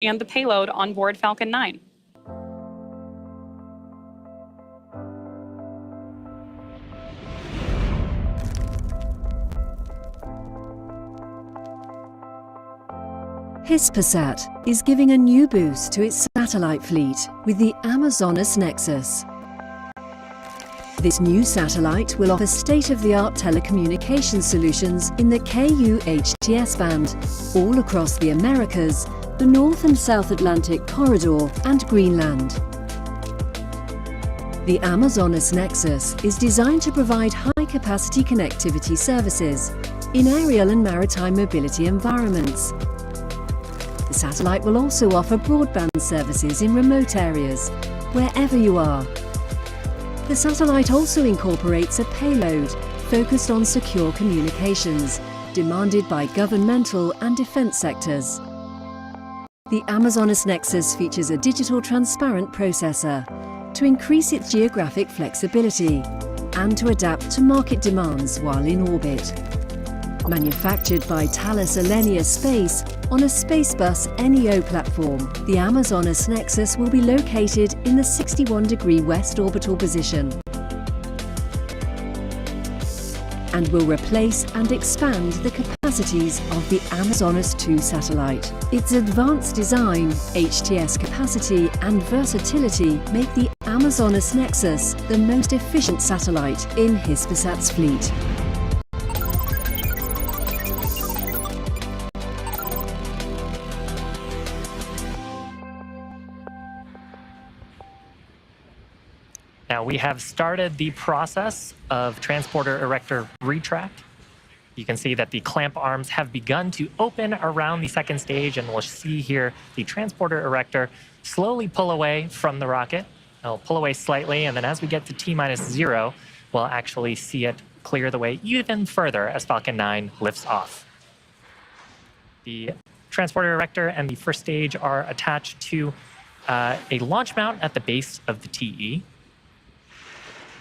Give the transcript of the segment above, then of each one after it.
and the payload on board Falcon 9. Hispasat is giving a new boost to its satellite fleet with the Amazonas Nexus. This new satellite will offer state-of-the-art telecommunications solutions in the Ku-HTS band, all across the Americas, the North and South Atlantic corridor, and Greenland. The Amazonas Nexus is designed to provide high-capacity connectivity services in aerial and maritime mobility environments. The satellite will also offer broadband services in remote areas, wherever you are. The satellite also incorporates a payload focused on secure communications, demanded by governmental and defense sectors. The Amazonas Nexus features a digital transparent processor to increase its geographic flexibility and to adapt to market demands while in orbit. Manufactured by Thales Alenia Space on a Spacebus NEO platform, the Amazonas Nexus will be located in the 61-degree west orbital position and will replace and expand the capacities of the Amazonas 2 satellite. Its advanced design, HTS capacity and versatility make the Amazonas Nexus the most efficient satellite in Hispasat's fleet. Now we have started the process of transporter erector retract. You can see that the clamp arms have begun to open around the second stage, and we'll see here the transporter erector slowly pull away from the rocket. It'll pull away slightly, and then as we get to T-0, we'll actually see it clear the way even further as Falcon 9 lifts off. The transporter erector and the first stage are attached to a launch mount at the base of the TE.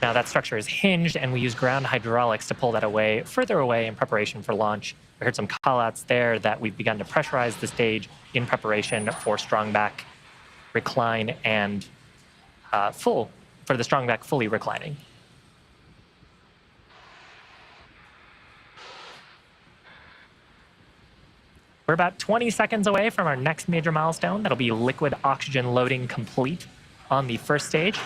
Now that structure is hinged, and we use ground hydraulics to pull that away, further away in preparation for launch. We heard some callouts there that we've begun to pressurize the stage in preparation for strong back recline and for the strong back fully reclining. We're about 20 seconds away from our next major milestone. That'll be liquid oxygen loading complete on the first stage,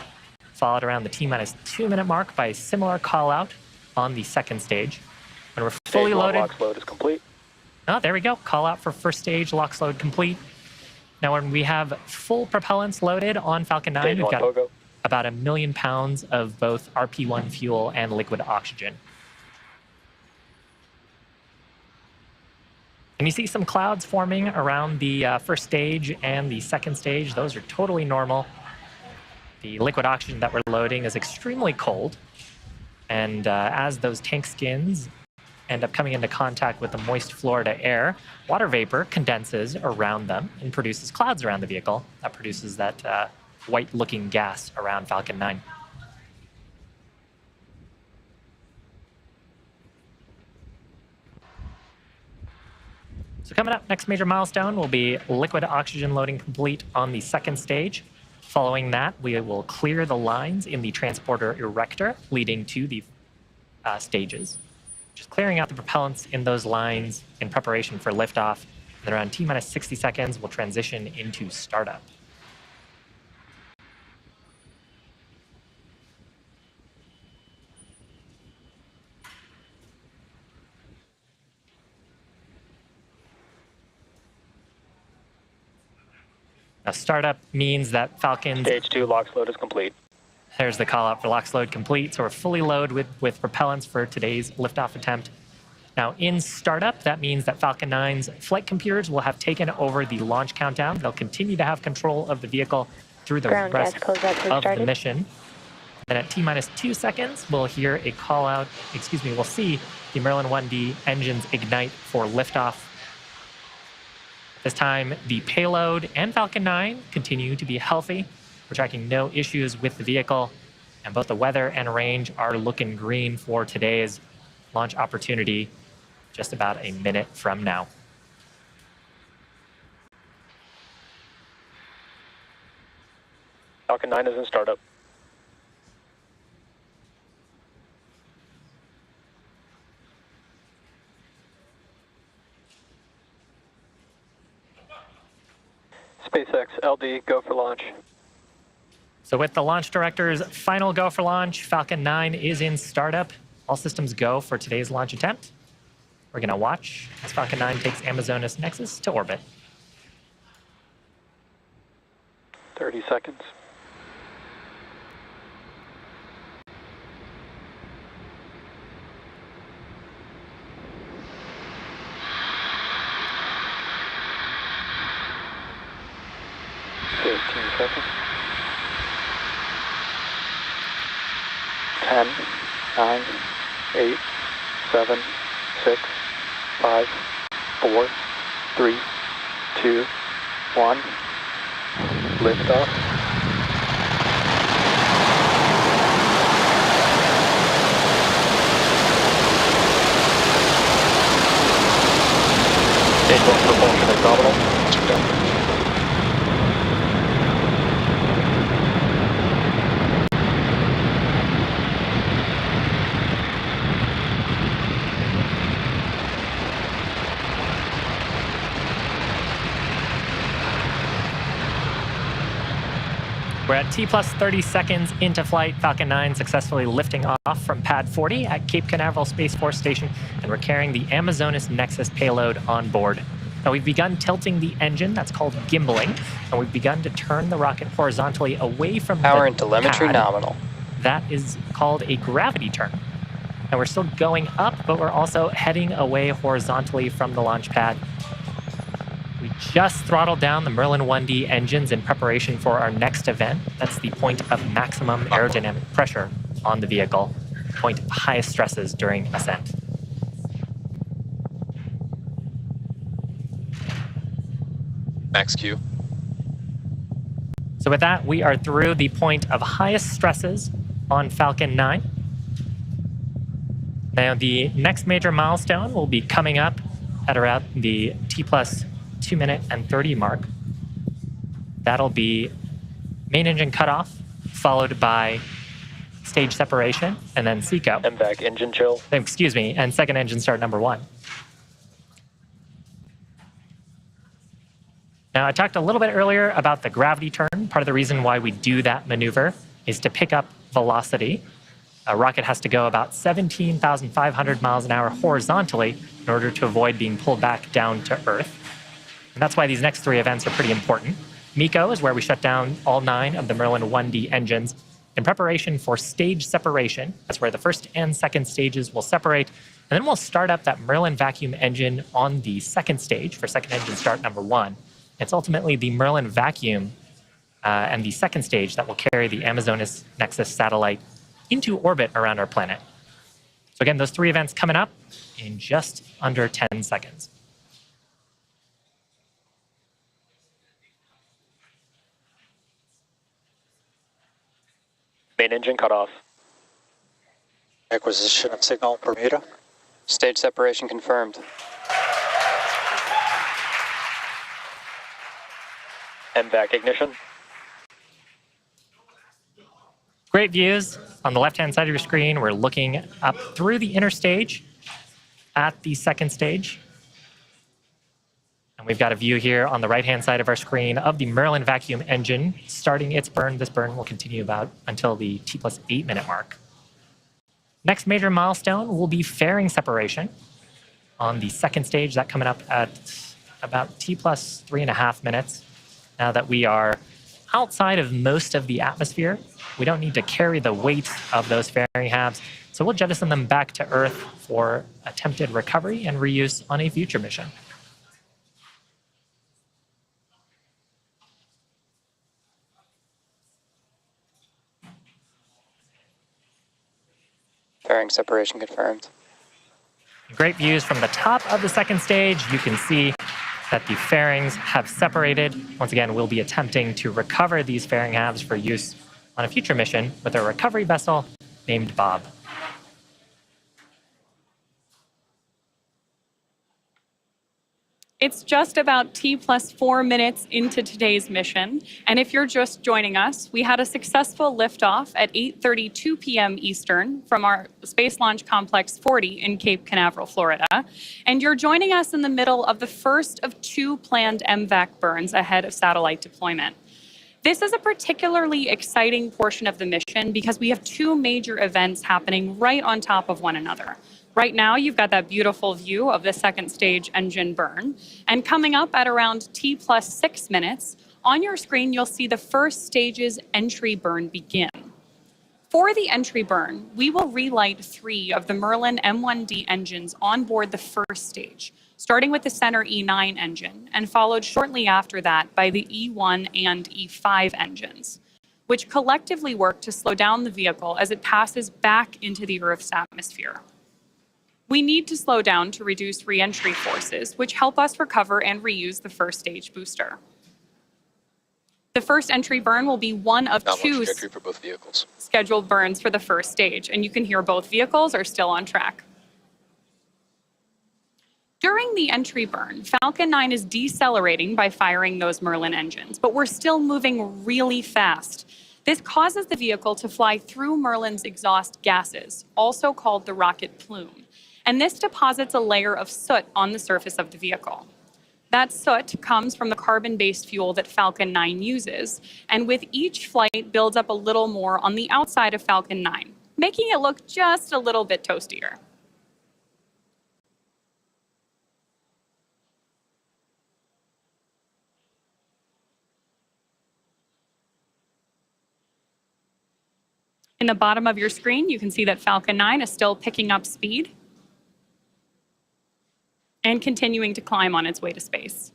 followed around the T-2 minute mark by a similar call out on the second stage. When we're fully loaded, LOX load is complete. Oh, there we go. Call out for first stage, LOX load complete. Now when we have full propellants loaded on Falcon 9, we've got about 1 million pounds of both RP1 fuel and liquid oxygen. And you see some clouds forming around the first stage and the second stage. Those are totally normal. The liquid oxygen that we're loading is extremely cold, and as those tank skins end up coming into contact with the moist Florida air, water vapor condenses around them and produces clouds around the vehicle. That produces that white-looking gas around Falcon 9. So coming up, next major milestone will be liquid oxygen loading complete on the second stage. Following that, we will clear the lines in the transporter erector leading to the stages. Just clearing out the propellants in those lines in preparation for liftoff. And then around T-minus 60 seconds, we'll transition into startup. Now, startup means that Falcon's Stage 2 LOX load is complete. There's the call out for LOX load complete. So we're fully loaded with propellants for today's liftoff attempt. Now, in startup, that means that Falcon 9's flight computers will have taken over the launch countdown. They'll continue to have control of the vehicle through the rest of the mission. Then at T-minus 2 seconds, we'll hear a call out, we'll see the Merlin 1D engines ignite for liftoff. This time, the payload and Falcon 9 continue to be healthy. We're tracking no issues with the vehicle, and both the weather and range are looking green for today's launch opportunity just about a minute from now. Falcon 9 is in startup. SpaceX LD, go for launch. So with the launch director's final go for launch, Falcon 9 is in startup. All systems go for today's launch attempt. We're going to watch as Falcon 9 takes Amazonas Nexus to orbit. 30 seconds. Seconds. 10, 9, 8, 7, 6, 5, 4, 3, 2, 1. Lift off. Stage 1 propulsion is nominal. We're at T plus 30 seconds into flight. Falcon 9 successfully lifting off from pad 40 at Cape Canaveral Space Force Station, and we're carrying the Amazonas Nexus payload on board. Now we've begun tilting the engine, that's called gimbaling, and we've begun to turn the rocket horizontally away from power the and telemetry pad. nominal. That is called a gravity turn. And we're still going up, but we're also heading away horizontally from the launch pad. We just throttled down the Merlin 1D engines in preparation for our next event. That's the point of maximum aerodynamic pressure on the vehicle, point of highest stresses during ascent. Max Q. So with that, we are through the point of highest stresses on Falcon 9. Now the next major milestone will be coming up at around the T plus 2 minute and 30 mark. That'll be main engine cutoff, followed by stage separation, and then SECO. MVAC engine chill. Excuse me, and second engine start number 1. Now, I talked a little bit earlier about the gravity turn. Part of the reason why we do that maneuver is to pick up velocity. A rocket has to go about 17,500 miles an hour horizontally in order to avoid being pulled back down to Earth. And that's why these next 3 events are pretty important. MECO is where we shut down all 9 of the Merlin 1D engines in preparation for stage separation. That's where the first and second stages will separate. And then we'll start up that Merlin vacuum engine on the second stage for second engine start number 1. It's ultimately the Merlin vacuum and the second stage that will carry the Amazonas Nexus satellite into orbit around our planet. So again, those 3 events coming up in just under 10 seconds. Main engine cutoff. Acquisition of signal Bermuda. Stage separation confirmed. MVAC ignition. Great views. On the left-hand side of your screen, we're looking up through the inner stage at the second stage. And we've got a view here on the right-hand side of our screen of the Merlin vacuum engine starting its burn. This burn will continue about until the T plus 8 minute mark. Next major milestone will be fairing separation on the second stage. That coming up at about T plus 3.5 minutes. Now that we are outside of most of the atmosphere, we don't need to carry the weight of those fairing halves, so we'll jettison them back to Earth for attempted recovery and reuse on a future mission. Fairing separation confirmed. Great views from the top of the second stage. You can see that the fairings have separated. Once again, we'll be attempting to recover these fairing halves for use on a future mission with a recovery vessel named Bob. It's just about T+4 minutes into today's mission, and if you're just joining us, we had a successful liftoff at 8:32 p.m. Eastern from our Space Launch Complex 40 in Cape Canaveral, Florida, and you're joining us in the middle of the first of 2 planned MVAC burns ahead of satellite deployment. This is a particularly exciting portion of the mission because we have 2 major events happening right on top of one another. Right now, you've got that beautiful view of the second stage engine burn. And coming up at around T+6 minutes, on your screen, you'll see the first stage's entry burn begin. For the entry burn, we will relight 3 of the Merlin M1D engines on board the first stage, starting with the center E9 engine and followed shortly after that by the E1 and E5 engines, which collectively work to slow down the vehicle as it passes back into the Earth's atmosphere. We need to slow down to reduce re-entry forces, which help us recover and reuse the first stage booster. The first entry burn will be one of 2 for both vehicles. scheduled burns for the first stage, and you can hear both vehicles are still on track. During the entry burn, Falcon 9 is decelerating by firing those Merlin engines, but we're still moving really fast. This causes the vehicle to fly through Merlin's exhaust gases, also called the rocket plume, and this deposits a layer of soot on the surface of the vehicle. That soot comes from the carbon-based fuel that Falcon 9 uses, and with each flight builds up a little more on the outside of Falcon 9, making it look just a little bit toastier. In the bottom of your screen, you can see that Falcon 9 is still picking up speed and continuing to climb on its way to space.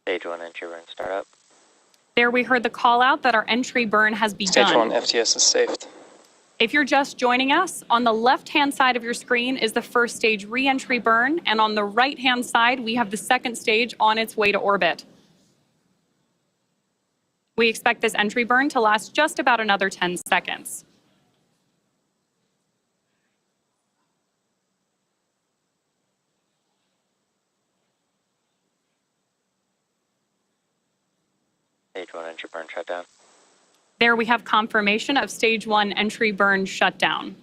Stage 1 entry burn startup. There we heard the call out that our entry burn has begun. Stage 1 FTS is saved. If you're just joining us, on the left-hand side of your screen is the first stage re-entry burn, and on the right-hand side, we have the second stage on its way to orbit. We expect this entry burn to last just about another 10 seconds. Stage 1 entry burn shutdown. There we have confirmation of stage 1 entry burn shutdown.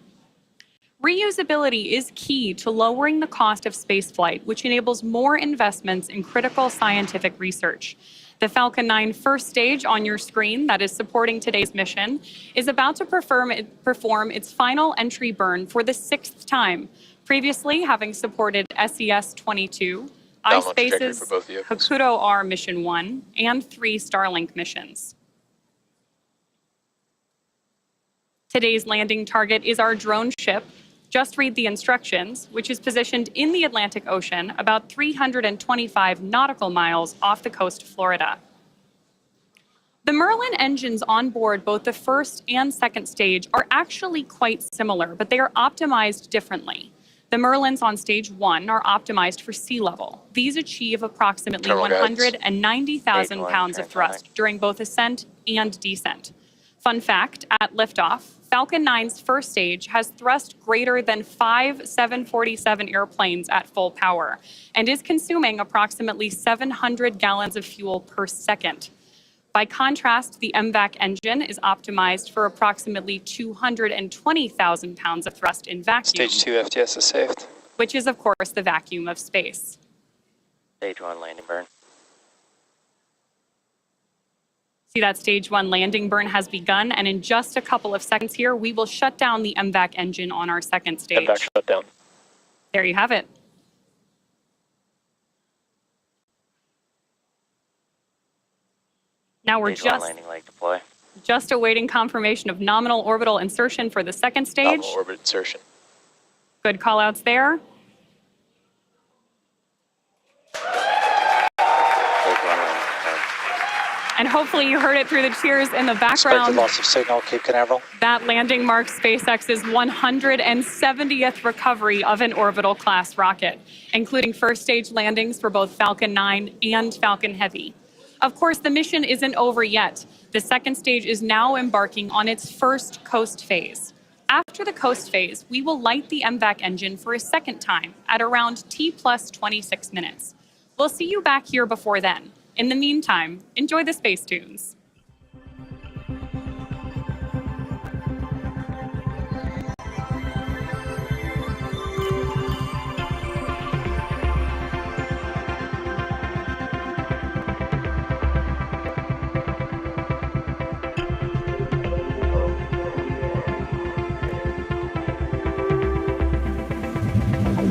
Reusability is key to lowering the cost of spaceflight, which enables more investments in critical scientific research. The Falcon 9 first stage on your screen that is supporting today's mission is about to perform its final entry burn for the 6th time, previously having supported SES-22, iSpace's HAKUTO-R Mission 1, and 3 Starlink missions. Today's landing target is our drone ship, Just Read the Instructions, which is positioned in the Atlantic Ocean about 325 nautical miles off the coast of Florida. The Merlin engines on board both the first and second stage are actually quite similar, but they are optimized differently. The Merlins on stage 1 are optimized for sea level. These achieve approximately 190,000 pounds of thrust during both ascent and descent. Fun fact, at liftoff, Falcon 9's first stage has thrust greater than 5 747 airplanes at full power and is consuming approximately 700 gallons of fuel per second. By contrast, the MVAC engine is optimized for approximately 220,000 pounds of thrust in vacuum. Stage 2 FTS is saved. Which is, of course, the vacuum of space. Stage 1 landing burn. See that stage 1 landing burn has begun, and in just a couple of seconds here, we will shut down the MVAC engine on our second stage. MVAC shut down. There you have it. Now we're Stage 1 landing leg deploy. just awaiting confirmation of nominal orbital insertion for the second stage. Nominal orbit insertion. Good call-outs there. And hopefully you heard it through the cheers in the Expected background. loss of signal, Cape Canaveral. That landing marks SpaceX's 170th recovery of an orbital class rocket, including first stage landings for both Falcon 9 and Falcon Heavy. Of course, the mission isn't over yet. The second stage is now embarking on its first coast phase. After the coast phase, we will light the MVAC engine for a second time at around T plus 26 minutes. We'll see you back here before then. In the meantime, enjoy the space tunes.